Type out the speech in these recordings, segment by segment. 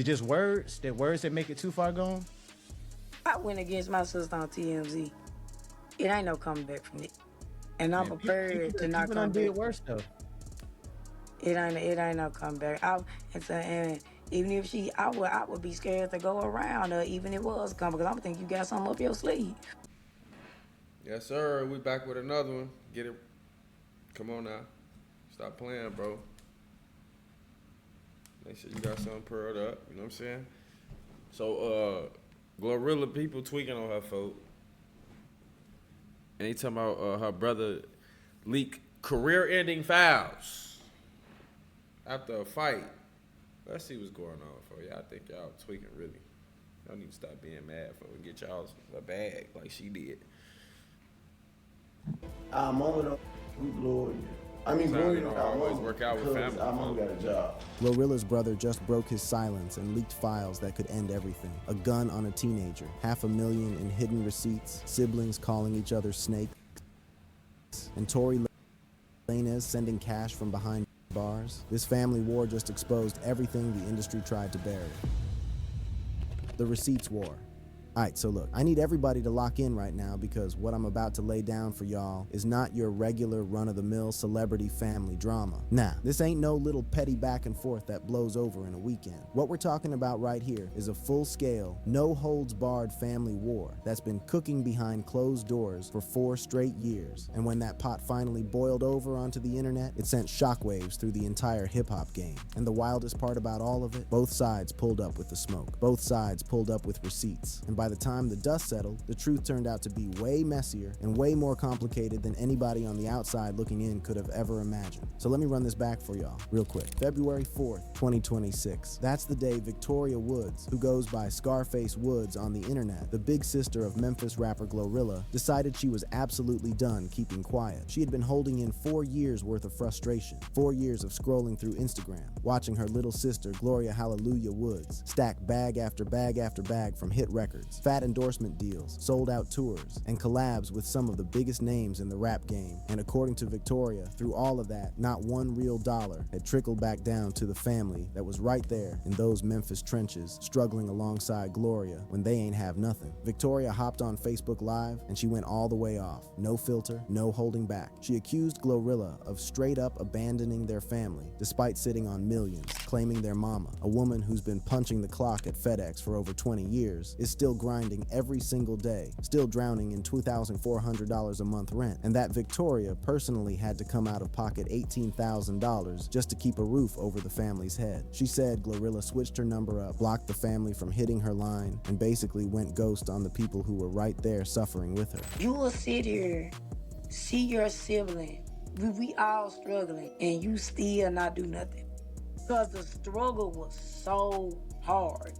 It's just words. That words that make it too far gone. I went against my sister on TMZ. It ain't no coming back from it. And I'm Man, prepared to not people done come did back. worse though. It ain't no comeback. And even if I would be scared to go around her, even if it was coming, because I'm think you got something up your sleeve. Yes, sir. We back with another one. Get it. Come on now. Stop playing, bro. Make sure you got something pearled up. You know what I'm saying? So, Glorilla people tweaking on her, folk. And he talking about her brother leak career-ending files after a fight. Let's see what's going on for y'all. I think y'all tweaking really. Y'all need to stop being mad for and get y'all a bag like she did. Our moment of glory. I mean, Sometimes glory it don't our always moment work out with because family, our mom got a job. Glorilla's brother just broke his silence and leaked files that could end everything. A gun on a teenager, $500,000 in hidden receipts, siblings calling each other snakes, and Tory Lanez sending cash from behind bars. This family war just exposed everything the industry tried to bury. The receipts war. Alright, so look, I need everybody to lock in right now because what I'm about to lay down for y'all is not your regular run-of-the-mill celebrity family drama. Nah, this ain't no little petty back and forth that blows over in a weekend. What we're talking about right here is a full-scale, no-holds-barred family war that's been cooking behind closed doors for 4 straight years. And when that pot finally boiled over onto the internet, it sent shockwaves through the entire hip-hop game. And the wildest part about all of it, both sides pulled up with the smoke. Both sides pulled up with receipts. And by the time the dust settled, the truth turned out to be way messier and way more complicated than anybody on the outside looking in could have ever imagined. So let me run this back for y'all, real quick. February 4th, 2026. That's the day Victoria Woods, who goes by Scarface Woods on the internet, the big sister of Memphis rapper Glorilla, decided she was absolutely done keeping quiet. She had been holding in 4 years worth of frustration, 4 years of scrolling through Instagram, watching her little sister, Gloria Hallelujah Woods, stack bag after bag after bag from hit records, fat endorsement deals, sold out tours, and collabs with some of the biggest names in the rap game. And according to Victoria, through all of that, not one real dollar had trickled back down to the family that was right there in those Memphis trenches, struggling alongside Gloria when they ain't have nothing. Victoria hopped on Facebook Live and she went all the way off. No filter, no holding back. She accused Glorilla of straight up abandoning their family, despite sitting on millions, claiming their mama, a woman who's been punching the clock at FedEx for over 20 years, is still grinding every single day, still drowning in $2,400 a month rent, and that Victoria personally had to come out of pocket $18,000 just to keep a roof over the family's head. She said Glorilla switched her number up, blocked the family from hitting her line, and basically went ghost on the people who were right there suffering with her. You will sit here, see your sibling, we all struggling, and you still not do nothing. Because the struggle was so hard.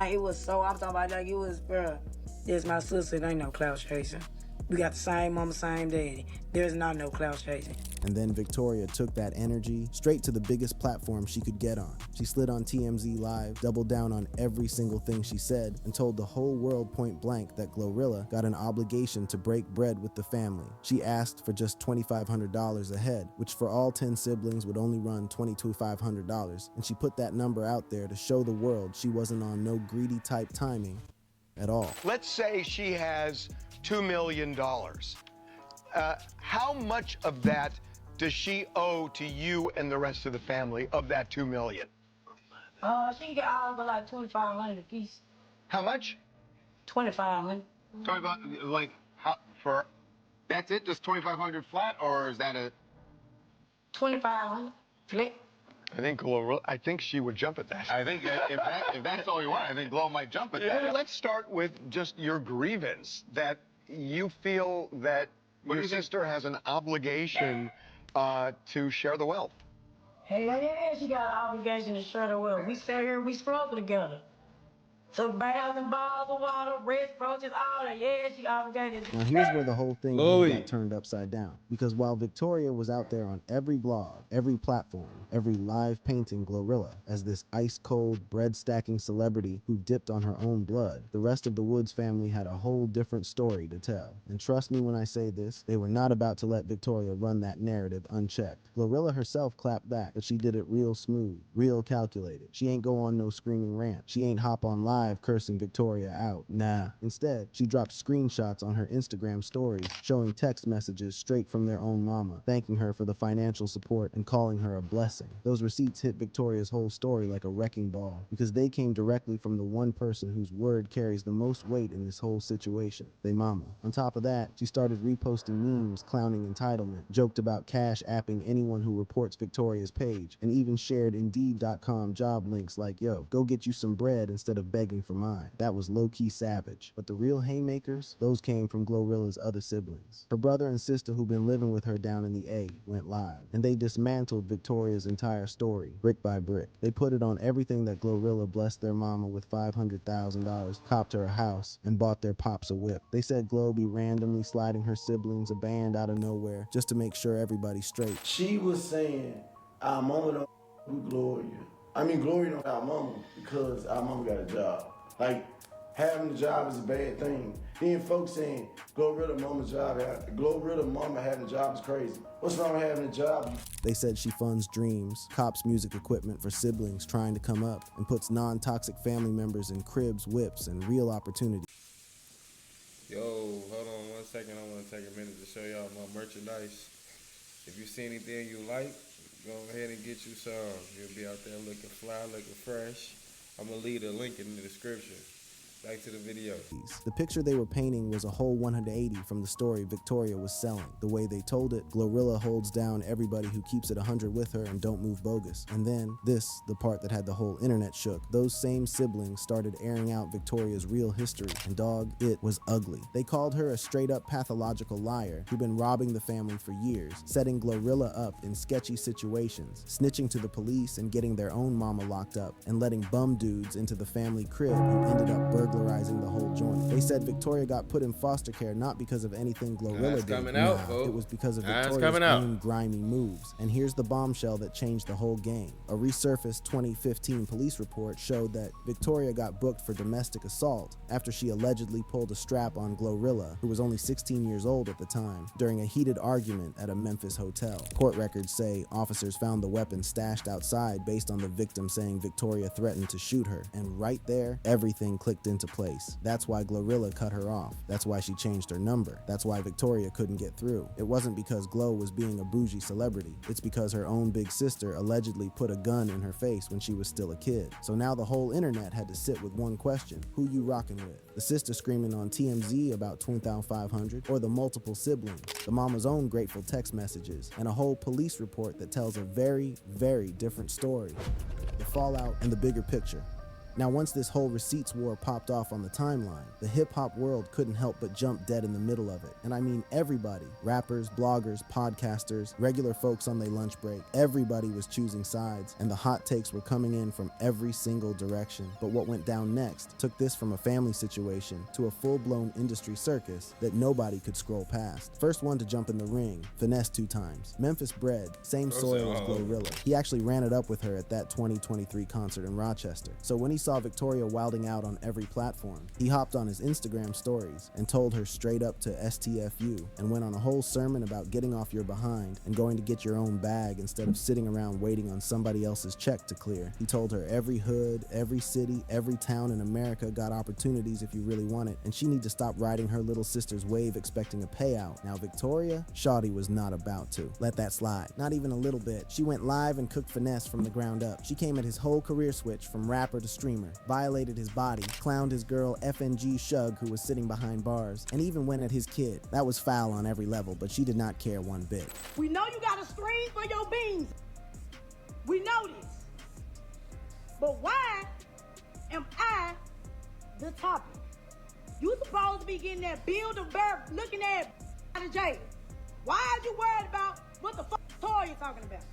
Like, it was so, I'm talking about, like, it was, bruh, there's my sister, there ain't no clout chasing. We got the same mama, same daddy. There's not no clout chasing. And then Victoria took that energy straight to the biggest platform she could get on. She slid on TMZ Live, doubled down on every single thing she said, and told the whole world point blank that Glorilla got an obligation to break bread with the family. She asked for just $2,500 a head, which for all 10 siblings would only run $2,500, and she put that number out there to show the world she wasn't on no greedy type timing at all. Let's say she has $2 million. How much of that does she owe to you and the rest of the family of that $2 million? She get all but like 2,500 a piece. How much? 2,500. 25, like, how, for, that's it, just 2,500 flat, or is that a? 2,500. Flip. I think she would jump at that. I think if that's all you want, I think Glow might jump at that. Let's start with just your grievance that you feel that your sister has an obligation to share the wealth. Hey, yeah, she got an obligation to share the wealth. We sat here, we struggled together. Took baths and bottles of water, red roaches, all that. Yeah, she obligated. Now here's where the whole thing Louis. got turned upside down. Because while Victoria was out there on every blog, every platform, every live painting Glorilla as this ice-cold, bread-stacking celebrity who dipped on her own blood, the rest of the Woods family had a whole different story to tell. And trust me when I say this, they were not about to let Victoria run that narrative unchecked. Glorilla herself clapped back, but she did it real smooth, real calculated. She ain't go on no screaming rant. She ain't hop on live cursing Victoria out. Nah. Instead, she dropped screenshots on her Instagram stories showing text messages straight from their own mama, thanking her for the financial support and calling her a blessing. Those receipts hit Victoria's whole story like a wrecking ball because they came directly from the one person whose word carries the most weight in this whole situation, they mama. On top of that, she started reposting memes clowning entitlement, joked about cash apping anyone who reports Victoria's page, and even shared Indeed.com job links like, yo, go get you some bread instead of begging for mine. That was low-key savage. But the real haymakers, those came from Glorilla's other siblings. Her brother and sister who've been living with her down in the A went live, and they dismantled Victoria's entire story, brick by brick. They put it on everything that Glorilla blessed their mama with $500,000, copped her a house, and bought their pops a whip. They said Glo be randomly sliding her siblings a band out of nowhere just to make sure everybody's straight. She was saying, our mama don't with Gloria. I mean, Gloria don't our mama because our mama got a job. Like, having a job is a bad thing. Then folks saying, Glorilla mama having a job is crazy. What's wrong with having a job? They said she funds dreams, cops music equipment for siblings trying to come up, and puts non-toxic family members in cribs, whips, and real opportunity. Yo, hold on 1 second. I want to take a minute to show y'all my merchandise. If you see anything you like, go ahead and get you some. You'll be out there looking fly, looking fresh. I'm going to leave a link in the description. Back to the video. The picture they were painting was a whole 180 from the story Victoria was selling. The way they told it, Glorilla holds down everybody who keeps it 100 with her and don't move bogus. And then, this, the part that had the whole internet shook, those same siblings started airing out Victoria's real history, and dog, it was ugly. They called her a straight-up pathological liar who'd been robbing the family for years, setting Glorilla up in sketchy situations, snitching to the police and getting their own mama locked up, and letting bum dudes into the family crib who ended up burglarizing the whole joint. They said Victoria got put in foster care not because of anything Glorilla did. It was because of Victoria's own grimy moves. And here's the bombshell that changed the whole game. A resurfaced 2015 police report showed that Victoria got booked for domestic assault after she allegedly pulled a strap on Glorilla, who was only 16 years old at the time, during a heated argument at a Memphis hotel. Court records say officers found the weapon stashed outside based on the victim saying Victoria threatened to shoot her. And right there, everything clicked into place. That's why Glorilla cut her off. That's why she changed her number. That's why Victoria couldn't get through. It wasn't because Glo was being a bougie celebrity. It's because her own big sister allegedly put a gun in her face when she was still a kid. So now the whole internet had to sit with one question: who you rocking with? The sister screaming on TMZ about 2500, or the multiple siblings, the mama's own grateful text messages, and a whole police report that tells a very, very different story. The fallout and the bigger picture. Now, once this whole receipts war popped off on the timeline, the hip-hop world couldn't help but jump dead in the middle of it. And I mean everybody. Rappers, bloggers, podcasters, regular folks on their lunch break. Everybody was choosing sides, and the hot takes were coming in from every single direction. But what went down next took this from a family situation to a full-blown industry circus that nobody could scroll past. First one to jump in the ring, Finesse 2 times. Memphis bred, same soil as Glorilla. He actually ran it up with her at that 2023 concert in Rochester. So when he saw Victoria wilding out on every platform, he hopped on his Instagram stories and told her straight up to STFU, and went on a whole sermon about getting off your behind and going to get your own bag instead of sitting around waiting on somebody else's check to clear. He told her every hood, every city, every town in America got opportunities if you really want it, and she need to stop riding her little sister's wave expecting a payout. Now Victoria, shawty was not about to let that slide, not even a little bit. She went live and cooked Finesse from the ground up. She came at his whole career switch from rapper to streamer, violated his body, clowned his girl FNG Shug who was sitting behind bars, and even went at his kid. That was foul on every level, but she did not care one bit. We know you got a screen for your beans. We know this. But why am I the topic? You supposed to be getting that build of bear looking at out of jail. Why are you worried about what the fuck Toya talking about?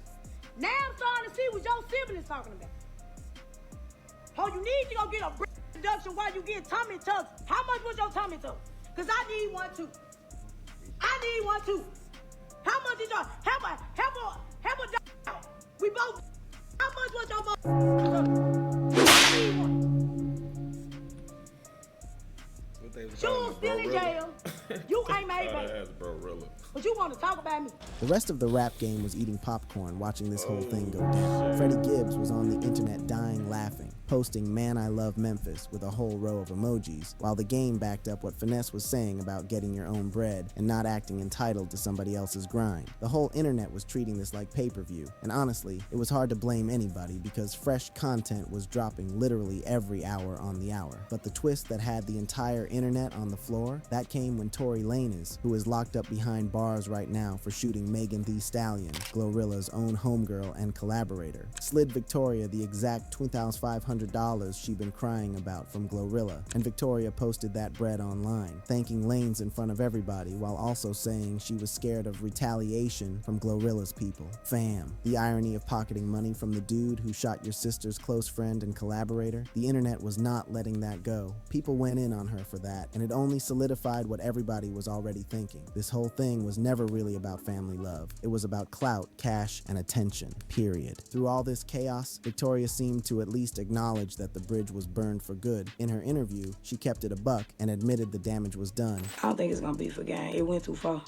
Now I'm starting to see what your siblings talking about. Oh, you need to go get a introduction while you get tummy tucks. How much was your tummy tuck? Because I need one too. I need one too. How much is your, help a, we both, how much was your, I need one. What they was You calling still in Glorilla? jail. You ain't made Oh, that baby. has Glorilla. But you want to talk about me. The rest of the rap game was eating popcorn watching this whole thing go down. Freddie Gibbs was on the internet dying laughing, posting "Man, I love Memphis" with a whole row of emojis, while the game backed up what Finesse was saying about getting your own bread and not acting entitled to somebody else's grind. The whole internet was treating this like pay-per-view, and honestly, it was hard to blame anybody because fresh content was dropping literally every hour on the hour. But the twist that had the entire internet on the floor, that came when Tory Lanez, who is locked up behind bars right now for shooting Megan Thee Stallion, Glorilla's own homegirl and collaborator, slid Victoria the exact $2,500 she'd been crying about from Glorilla, and Victoria posted that bread online, thanking Lanez in front of everybody while also saying she was scared of retaliation from Glorilla's people. Fam, the irony of pocketing money from the dude who shot your sister's close friend and collaborator? The internet was not letting that go. People went in on her for that, and it only solidified what everybody was already thinking. This whole thing was never really about family love. It was about clout, cash, and attention, period. Through all this chaos, Victoria seemed to at least acknowledge that the bridge was burned for good. In her interview, she kept it a buck and admitted the damage was done. I don't think it's gonna be for game. It went too far.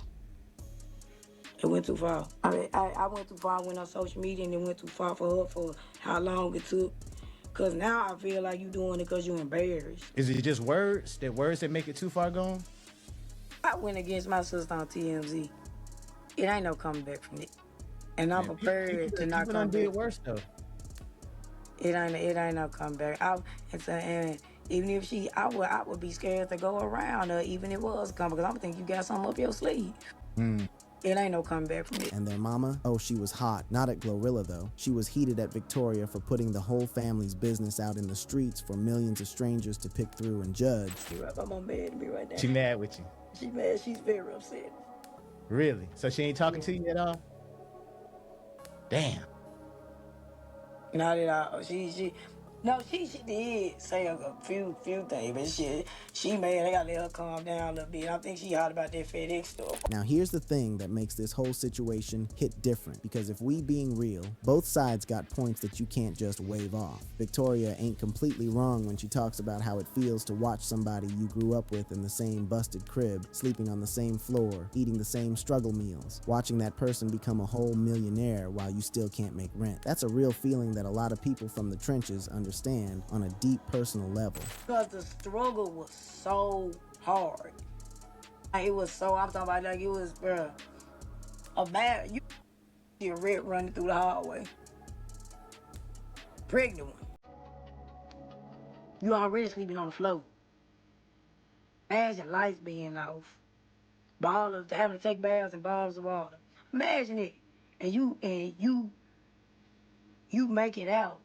It went too far. I went too far. I went on social media and it went too far for her for how long it took. Cause now I feel like you doing it cause you embarrassed. Is it just words? The words that make it too far gone? I went against my sister on TMZ. It ain't no coming back from it. And I'm prepared to not People come done did back. worse though. It ain't no comeback. And even if I would be scared to go around her, even if it was coming, because I'm think you got something up your sleeve. It ain't no comeback from it. And their mama? Oh, she was hot. Not at Glorilla, though. She was heated at Victoria for putting the whole family's business out in the streets for millions of strangers to pick through and judge. She right by my bed to be right there. She mad with you. She mad. She's very upset. Really? So she ain't talking to you at all? Damn. Not at all. She did say a few things, but she mad. I gotta let her calm down a little bit. I think she hot about that FedEx stuff. Now here's the thing that makes this whole situation hit different, because if we being real, both sides got points that you can't just wave off. Victoria ain't completely wrong when she talks about how it feels to watch somebody you grew up with in the same busted crib, sleeping on the same floor, eating the same struggle meals, watching that person become a whole millionaire while you still can't make rent. That's a real feeling that a lot of people from the trenches understand on a deep personal level. Because the struggle was so hard. It was so, I'm talking about like it was, bruh, a bad, you see a red running through the hallway. Pregnant one. You already sleeping on the floor. Imagine lights being off. Having to take baths and bottles of water. Imagine it. And you make it out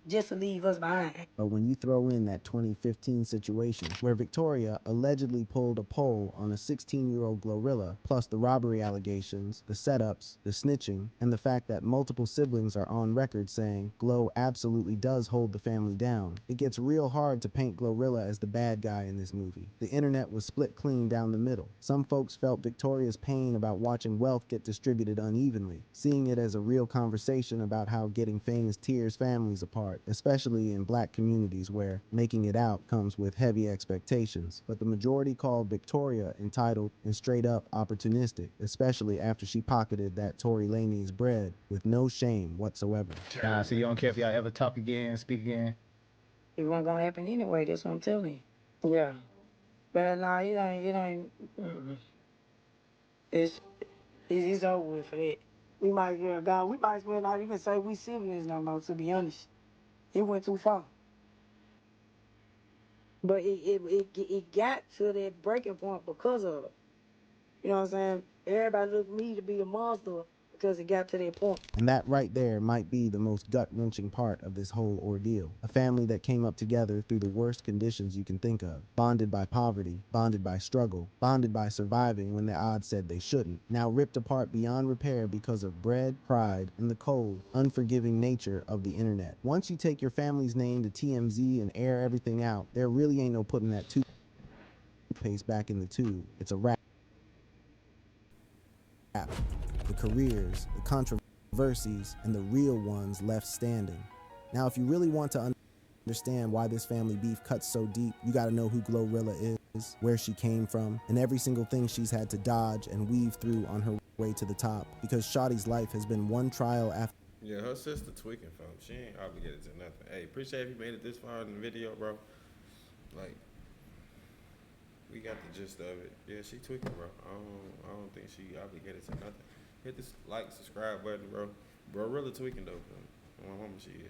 just to leave us behind. But when you throw in that 2015 situation where Victoria allegedly pulled a poll on a 16-year-old Glorilla, plus the robbery allegations, the setups, the snitching, and the fact that multiple siblings are on record saying Glo absolutely does hold the family down, it gets real hard to paint Glorilla as the bad guy in this movie. The internet was split clean down the middle. Some folks felt Victoria's pain about watching wealth get distributed unevenly, seeing it as a real conversation about how getting famous tears families apart, especially in black communities where making it out comes with heavy expectations. But the majority called Victoria entitled and straight up opportunistic, especially after she pocketed that Tory Lanez bread with no shame whatsoever. Nah, so you don't care if y'all ever talk again, speak again? It wasn't gonna happen anyway, that's what I'm telling you. Yeah. But nah, it ain't, it's over with for that. We might as well not even say we siblings no more, to be honest. It went too far. But it got to that breaking point because of it. You know what I'm saying? Everybody looked at me to be the monster because it got to that point. And that right there might be the most gut-wrenching part of this whole ordeal. A family that came up together through the worst conditions you can think of. Bonded by poverty, bonded by struggle, bonded by surviving when the odds said they shouldn't. Now ripped apart beyond repair because of bread, pride, and the cold, unforgiving nature of the internet. Once you take your family's name to TMZ and air everything out, there really ain't no putting that toothpaste back in the tube. It's a wrap. The careers, the controversies, and the real ones left standing. Now, if you really want to understand why this family beef cuts so deep, you gotta know who Glorilla is, where she came from, and every single thing she's had to dodge and weave through on her way to the top. Because Shawty's life has been one trial after. Yeah, her sister tweaking, folks. She ain't obligated to nothing. Hey, appreciate if you made it this far in the video, bro. Like, we got the gist of it. Yeah, she tweaking, bro. I don't think she obligated to nothing. Hit this like, subscribe button, bro. Bro, really tweaking though. My mama, she is.